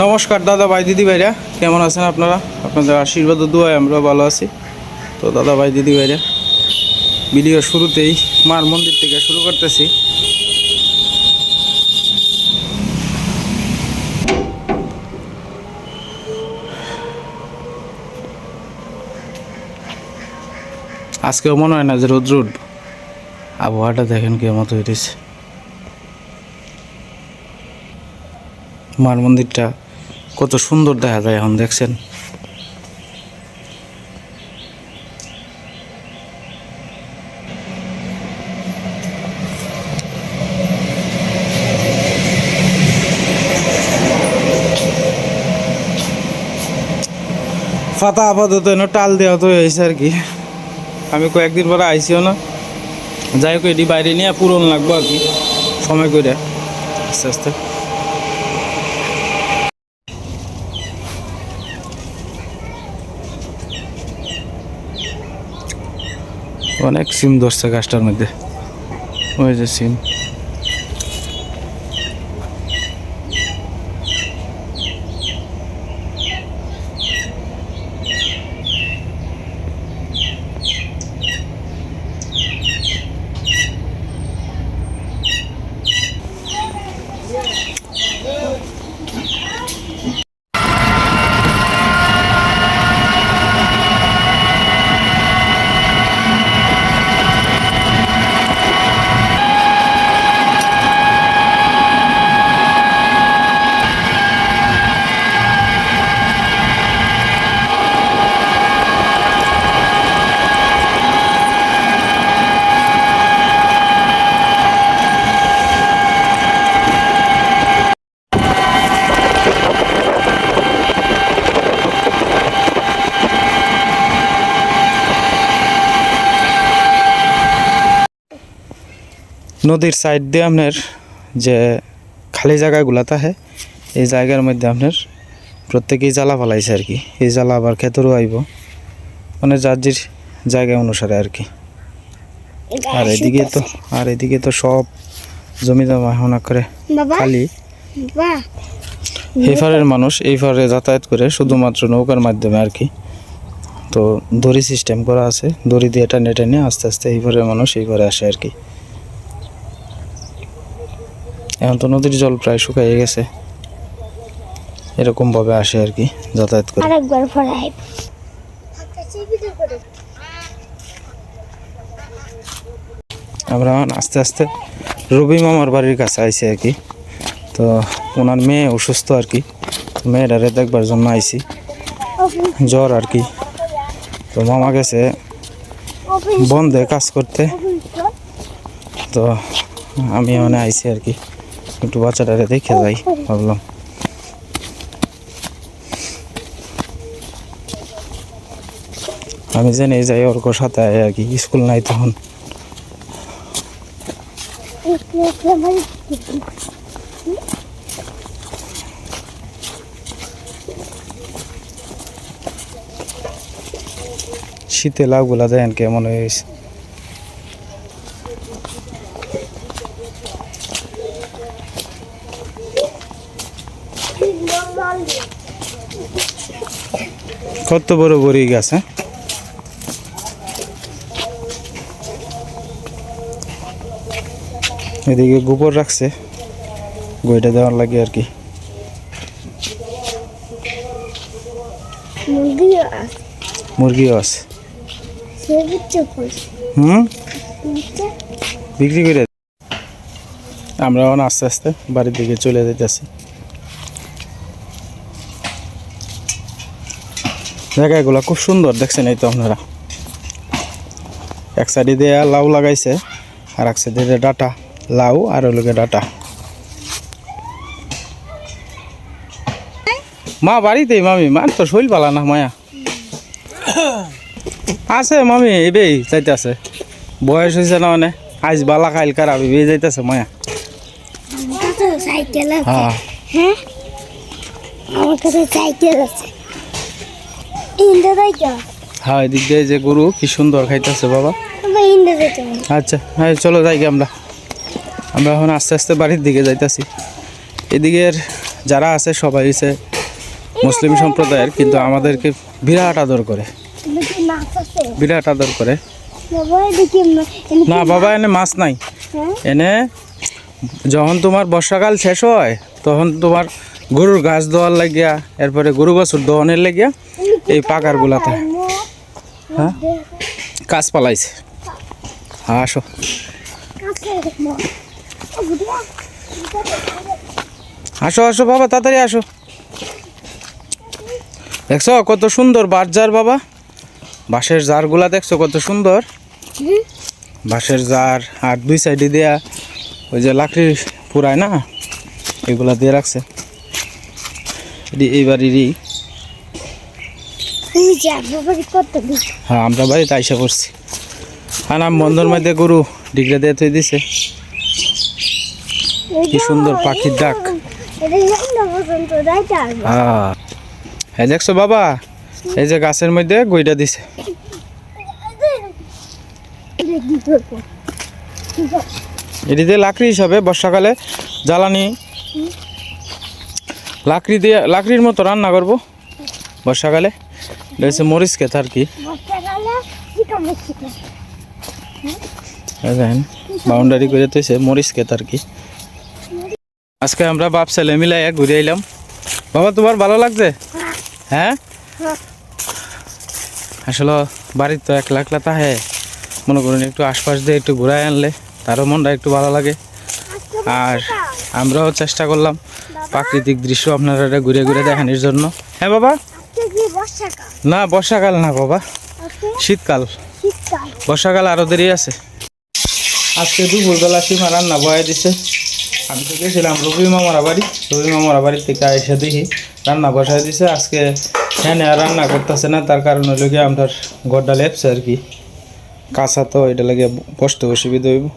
নমস্কার দাদা ভাই দিদি ভাইরা, কেমন আছেন আপনারা? আপনাদের আশীর্বাদ ও দোয়ায় আমরা ভালো আছি। তো দাদা ভাই দিদি ভাইরা, ভিডিও শুরুতেই মার মন্দির থেকে শুরু করতেছি। আজকেও মনে হয় না যে রোদ্র উঠব। আবহাওয়াটা দেখেন কেমন হইতেছে। মার মন্দিরটা কত সুন্দর দেখা যায় এখন, দেখছেন? ফাতা আপাতত টাল দেওয়া তো হয়েছে আর কি। আমি কয়েকদিন পরে আইসিও না, যাই হোক এটি বাইরে নিয়ে পূরণ লাগবো আর কি, সময় করে আস্তে আস্তে। অনেক সিম ধরছে গাছটার মধ্যে, ওই যে সিম। নদীর সাইড দিয়ে আপনার যে খালি জায়গাগুলো থাকে, এই জায়গার মধ্যে আপনার প্রত্যেকেই জ্বালা ফালাইছে আর কি। এই জ্বালা আবার ক্ষেতরও আইব, মানে যার যার জায়গা অনুসারে আর কি। আর এদিকে তো সব জমি জমা এখন করে খালি। এই ফারের মানুষ এই ফারে যাতায়াত করে শুধুমাত্র নৌকার মাধ্যমে আর কি। তো দড়ি সিস্টেম করা আছে, দড়ি দিয়ে টেনে টেনে আস্তে আস্তে এই ফারের মানুষ এই ফারে আসে আর কি। এখন তো নদীর জল প্রায় শুকিয়ে গেছে, এরকম ভাবে আসে আর কি যাতায়াত করে। আমরা আস্তে আস্তে রবি মামার বাড়ির কাছে আইছি আর কি। তো ওনার মেয়ে অসুস্থ আর কি, মেয়েটারে দেখবার জন্য আইছি, জ্বর আর কি। তো মামা গেছে বন্ধে কাজ করতে, তো আমি মানে আইছি আর কি, একটু বাচ্চাটারে দেখে যাই ভাবলাম। আমি জেনে যাই ওর সাথে আর কি, স্কুল নাই তখন। শীতে লাউগুলা দেন কেমন হয়েছে। কত বড় বড়ি গাছ, হ্যাঁ? এদিকে গোবর রাখছে, গইটা দেওয়ার লাগে আর কি। মুরগিও আছে, বিক্রি করে। আমরা এখন আস্তে আস্তে বাড়ির দিকে চলে যেতেছি। জায়গাগুলো খুব সুন্দর, দেখছেন? এই তো আপনারা এক সাইডে দিয়ে লাউ লাগাইছে, আর এক সাইডে দিয়ে ডাটা লাউ, আর ওগুলোকে ডাটা। মা বাড়িতেই, মামি মার তো শৈল পালা না, মায়া আছে মামি এবেই যাইতেছে, বয়স হয়েছে না মানে, আজ বালা খাইল খারাপ এবেই যাইতেছে মায়া। হ্যাঁ আমার কাছে সাইকেল আছে। হ্যাঁ, এদিক দিয়ে যে গরু কি সুন্দর খাইতেছে বাবা। আচ্ছা হ্যাঁ, চলো যাই আমরা। আমরা এখন আস্তে আস্তে বাড়ির দিকে যাইতেছি। এদিকের যারা আছে সবাই হচ্ছে মুসলিম সম্প্রদায়ের, কিন্তু আমাদেরকে বিরাট আদর করে, বিরাট আদর করে। না বাবা, এনে মাছ নাই। এনে যখন তোমার বর্ষাকাল শেষ হয় তখন তোমার গরুর ঘাস দেওয়ার লাগিয়া, এরপরে গরু বাছুর দহনের লাগিয়া এই পাকার গুলাতে হ্যাঁ কাজ পালাইছে। হ্যাঁ আসো আসো আসো বাবা, তাড়াতাড়ি আসো। দেখছো কত সুন্দর বাঁশ জার বাবা, বাঁশের জারগুলা দেখছো কত সুন্দর, বাঁশের জার। আর দুই সাইডে দেয়া ওই যে লাকড়ি পুরায় না, এগুলা দিয়ে রাখছে। এই বাড়িরই। হ্যাঁ আমরা বাড়িতে আইসা পড়ছি। আনাম বন্ধর মধ্যে গরু ডিগরে দিয়ে থই দিছে। কি সুন্দর পাখির ডাক। হ্যাঁ দেখছো বাবা, এই যে গাছের মধ্যে গইটা দিছে। এটি দিয়ে লাকড়ি হিসাবে বর্ষাকালে জ্বালানি, লাকড়ি দিয়ে লাকড়ির মতো রান্না করবো বর্ষাকালে। এটা হচ্ছে মরিচ ক্ষেত আর কি, বাউন্ডারি করে তৈছে মরিচ ক্ষেত আর কি। আজকে আমরা বাপ ছেলে মিলাই ঘুরে এলাম। বাবা তোমার ভালো লাগছে? হ্যাঁ আসলে বাড়ির তো একলা একলা তাহে, মনে করুন একটু আশপাশ দিয়ে একটু ঘুরাই আনলে তারও মনটা একটু ভালো লাগে। আর আমরাও চেষ্টা করলাম প্রাকৃতিক দৃশ্য আপনারা ঘুরে ঘুরে দেখানোর জন্য। হ্যাঁ বাবা, না বর্ষাকাল না বাবা, শীতকাল। বর্ষাকাল আরও দেরি আছে। আজকে দুপুরবেলা সীমা রান্না বয়ে দিছে। আমি তো গেছিলাম রবি মামারা বাড়ি, রবি মামারা বাড়ি থেকে এসে দেখি রান্না বসাই দিছে। আজকে হ্যাঁ আর রান্না করতেছে না, তার কারণ হইল গিয়ে আমার গড়টা লেপছে আর কি, কাঁচা তো এটা লাগে বসতে অসুবিধা হইব।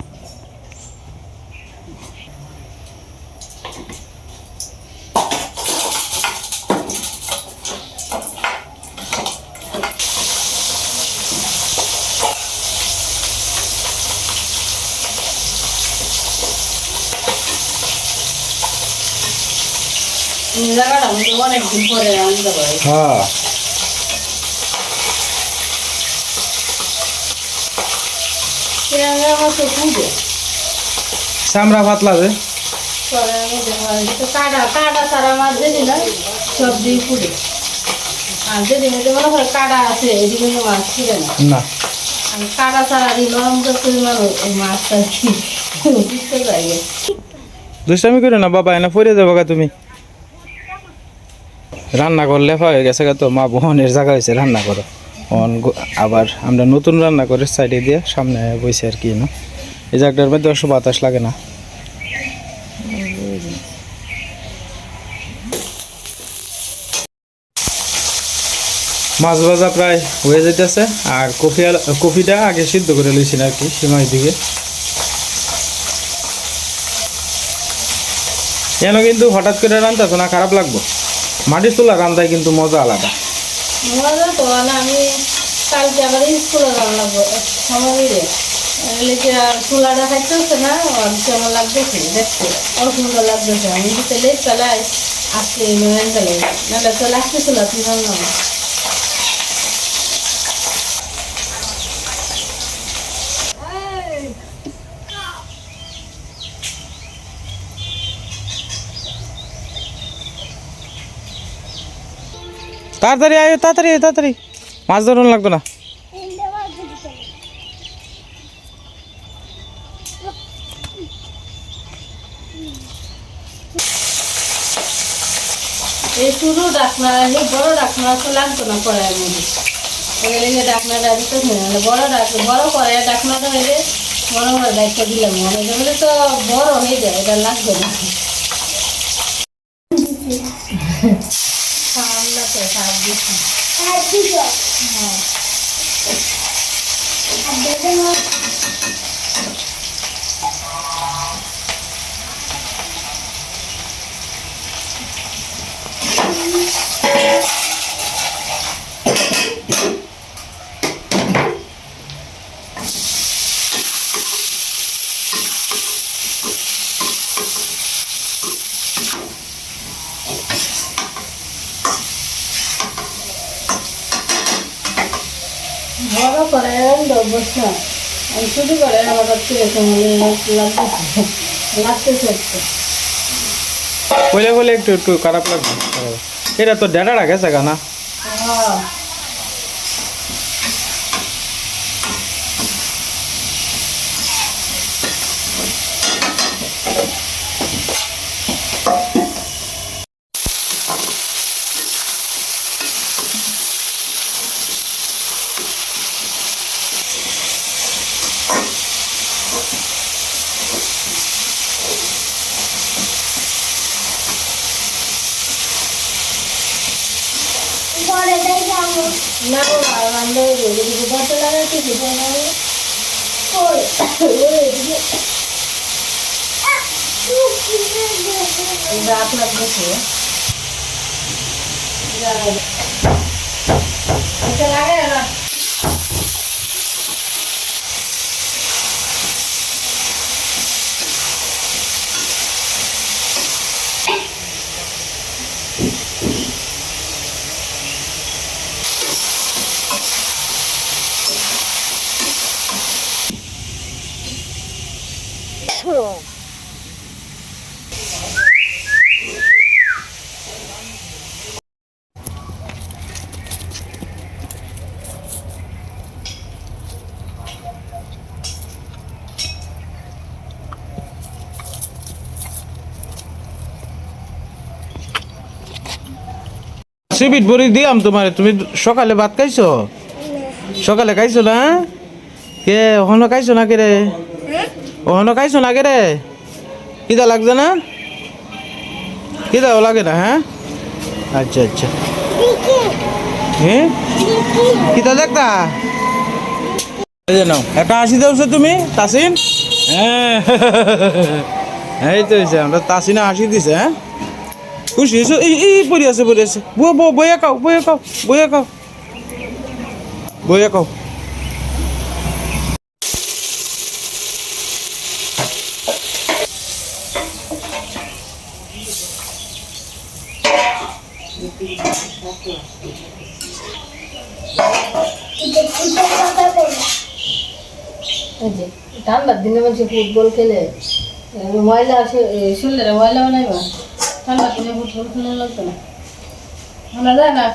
হ্যাঁ চামড়া পাতলা যে কাটা কাটা সারা মাছ যেদিন সব দিয়ে পুড়ে, আর যেদিন মনে করে কাটা আছে এদিকে মাছ ছিঁড়ে না, আর কাটা সারা দিয়ে নরম পরিমাণ মাছটা বুঝতে যাই। দুষ্টামি করে না বাবা, এনে পড়ে যাবো গা তুমি। রান্না করলে হয়ে গেছে গা, তো মা বোনের জায়গা হয়েছে রান্না করো। আবার আমরা নতুন রান্না করে সাইডে দিয়ে সামনে বসে আর কি না, এই জায়গাটার মধ্যে অবশ্য বাতাস লাগে না। মাছ ভাজা প্রায় হয়ে যেতেছে, আর কফিটা আগে সিদ্ধ করে লইছি আর কি সীমার দিকে। কেন কিন্তু হঠাৎ করে রান্না তো না খারাপ লাগবো, মাটির চুলা রান্নায় কিন্তু মজা আলাদা। মজা তো আমি কালকে আবার স্কুলে রান্না সময় চুলাটা খাইতেছে না, কেমন লাগতেছে দেখতে, অসুন্দর লাগতেছে। আমি তেলে চালাই আজকে নাহলে চলে আসতেছিল আপনি রান্না। তাড়াতাড়ি আয়, তাড়াতাড়ি তাড়াতাড়ি, মাছ ধরুন লাগতো না। এই শুধু ডাকনা, এই বড় ডাকনা তো লাগতো না কড়াইয়ের মধ্যে, ডাকনাটা দিতে বড় কড়াই ডাকনাটা হলে বড় বড় দায়িত্ব দিলাম, মানে তো বড় হয়ে যায়, এটা লাগবে না। ঠান্ডা তো সার দিচ্ছি। বড় করে বসে আমি শুধু করে আমার কাছে লাগতেছে একটু কইলে কইলে একটু একটু খারাপ লাগবে এটা তো ডেটা রাখেছে গানা হ্যাঁ না রান্না বাচ্চা লাগাতে রাত লাগতেছে লাগে না সিবিট বড়ি দিলাম তোমার তুমি সকালে ভাত খাইছো সকালে খাইছো না কে ওখানে খাইছো না কে রে ওখানে খাইছো না কে রে কিদা লাগছে না কিদাও লাগে না হ্যাঁ আচ্ছা আচ্ছা হ্যাঁ কিতা দেখতা এই যে নাও একটা হাসি দাওছো তুমি তাসিন হ্যাঁ এই তো হয়েছে আমরা তাসিনা হাসি দিছে হ্যাঁ খুশি হয়েছো এই পড়ে আছে বইয়া খাও বইয়া খাও ঠান্ডার দিনে মানুষ ফুটবল খেলে ময়লা শরীরে ময়লা বানাইবা ঠান্ডার দিনে ফুটবল খেলে লাগতো না শোনা যায় না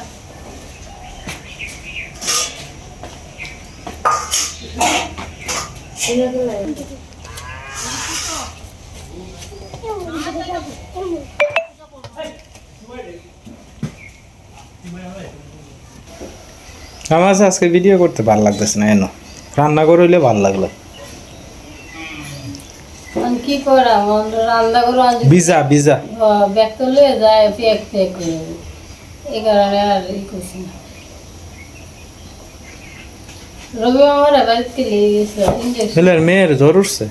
আমার আজকে ভিডিও করতে ভালো লাগতেছে না এনো রান্না করলে ভালো লাগলো কি করাম রান্না করো ভিজা ব্যাগ তো লয়ে যায় ফেক এই কারণে আর ই করছি না রবি আমার বাড়িতে নিয়ে গেছে ছেলের মেয়ের জ্বর উঠছে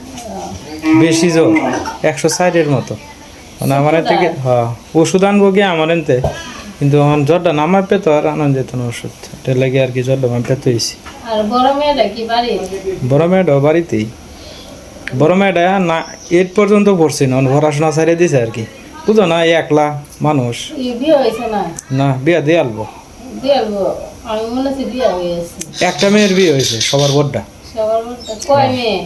বেশি জ্বর 160-এর মতো মানে আমার থেকে হ্যাঁ ওষুধ আনবো গিয়ে আমার এনতে কিন্তু আমার জ্বরটা নামার পেতো আর আনন্দ যেত না ওষুধ এটা লাগে আর কি জ্বরটা আমার পেতো হয়েছি আর বড় মেয়েটা কি বাড়ি বড় মেয়েটাও বাড়িতেই বড় মেয়েটা না 8 পর্যন্ত পড়ছি না পড়াশোনা ছাড়িয়ে দিছে আর কি বুঝো না একলা মানুষ বিয়ে হয়েছে না না বিয়া দিয়ে আলবো আমি মনে হচ্ছে বিয়ে হয়েছে একটা মেয়ের বিয়ে হয়েছে সবার বড়টা সবার মধ্যে কয় মেয়ে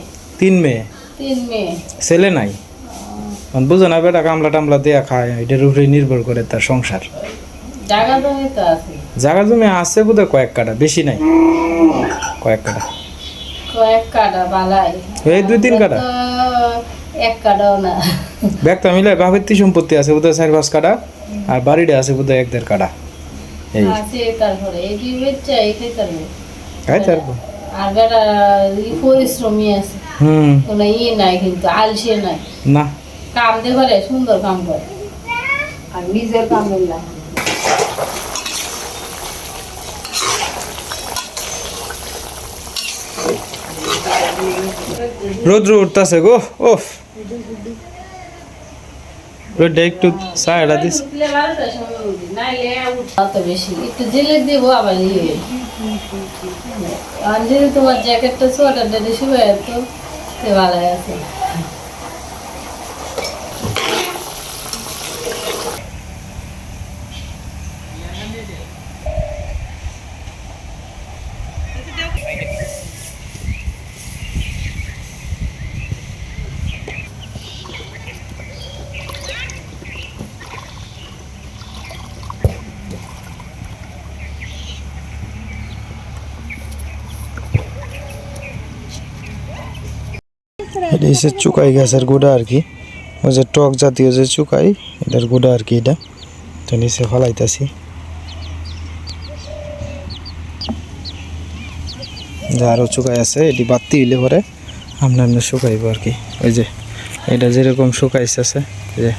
3 মেয়ে 3 মেয়ে ছেলে নাই বুঝো না বেটা কামলা টামলা দেয়া খায় এটার উপরে নির্ভর করে তার সংসার জায়গা জমি তো আছে জায়গা জমি আছে বোধহয় কয়েক কাটা বেশি নাই কয়েক কাটা বালাই এই 2-3 কাটা এক কাটাও না ব্যাগটা মিলে বাপের সম্পত্তি আছে বোধহয় 4-5 কাটা আর বাড়িটা আছে বোধহয় 1-1.5 কাটা এই আছে তারপরে এই কি বেচা এই খাইতে আর বেটা পরিশ্রমী আছে কোনো নাই কিন্তু আলসে নাই না কাম দে করে সুন্দর কাম করে আর নিজের কাম না রোদ্র উঠতেছে গো ওফ রোদটা একটু ছায়াটা দিস বেশি একটু জেলে দিব আবার আর যদি তোমার জ্যাকেটটা সোয়েটারটা বেশি হয়ে তো ভালো আছে এটা হচ্ছে চুকাই গাছের গুঁড়া আর কি, ওই যে টক জাতীয় যে চুকাই এটার গুঁড়া আর কি। এটা তো নিচে ফলাইতেছি, যে আরও চুকাই আছে, এটি বাড়তি হইলে পরে আমরা এমনি শুকাইব আর কি। ওই যে এটা যেরকম শুকাইছে আছে এই যে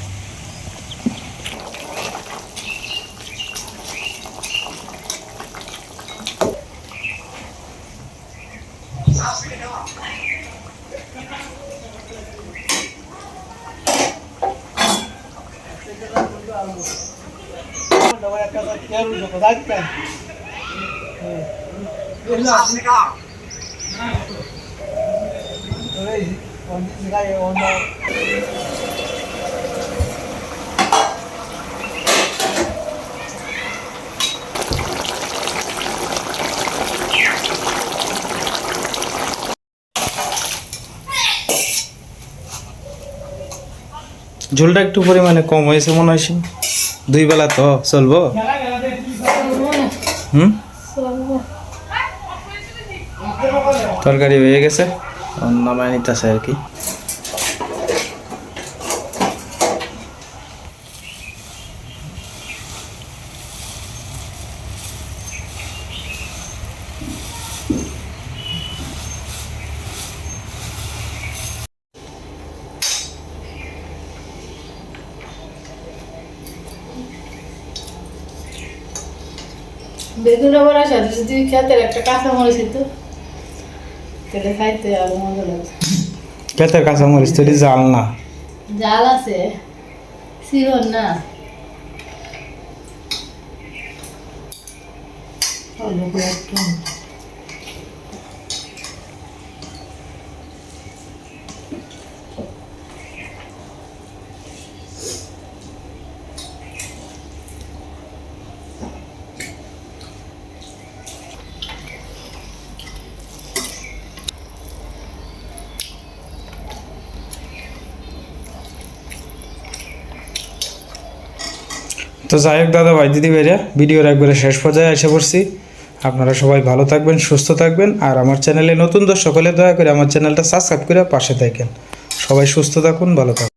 ঝোলটা একটু পরিমাণে কম হয়েছে মনে হয়। 2 বেলা তো চলবো। তরকারি হয়ে গেছে, নামায় নিতেছে আর কি। বেগুন বড়ার সাথে যদি খেতে একটা কাঁচা মরিচ তো তাহলে খাইতে আরো মজা লাগছে। খেতের কাঁচামরিচ তো জাল না, জাল আছে শিওর না। তো যাই হোক দাদা ভাই দিদি ভাইরা, ভিডিওর একবারে শেষ পর্যায়ে এসে পড়ছি। আপনারা সবাই ভালো থাকবেন, সুস্থ থাকবেন, আর আমার চ্যানেলে নতুন দর্শক হলে দয়া করে আমার চ্যানেলটা সাবস্ক্রাইব করে পাশে থাকেন। সবাই সুস্থ থাকুন, ভালো থাকুন।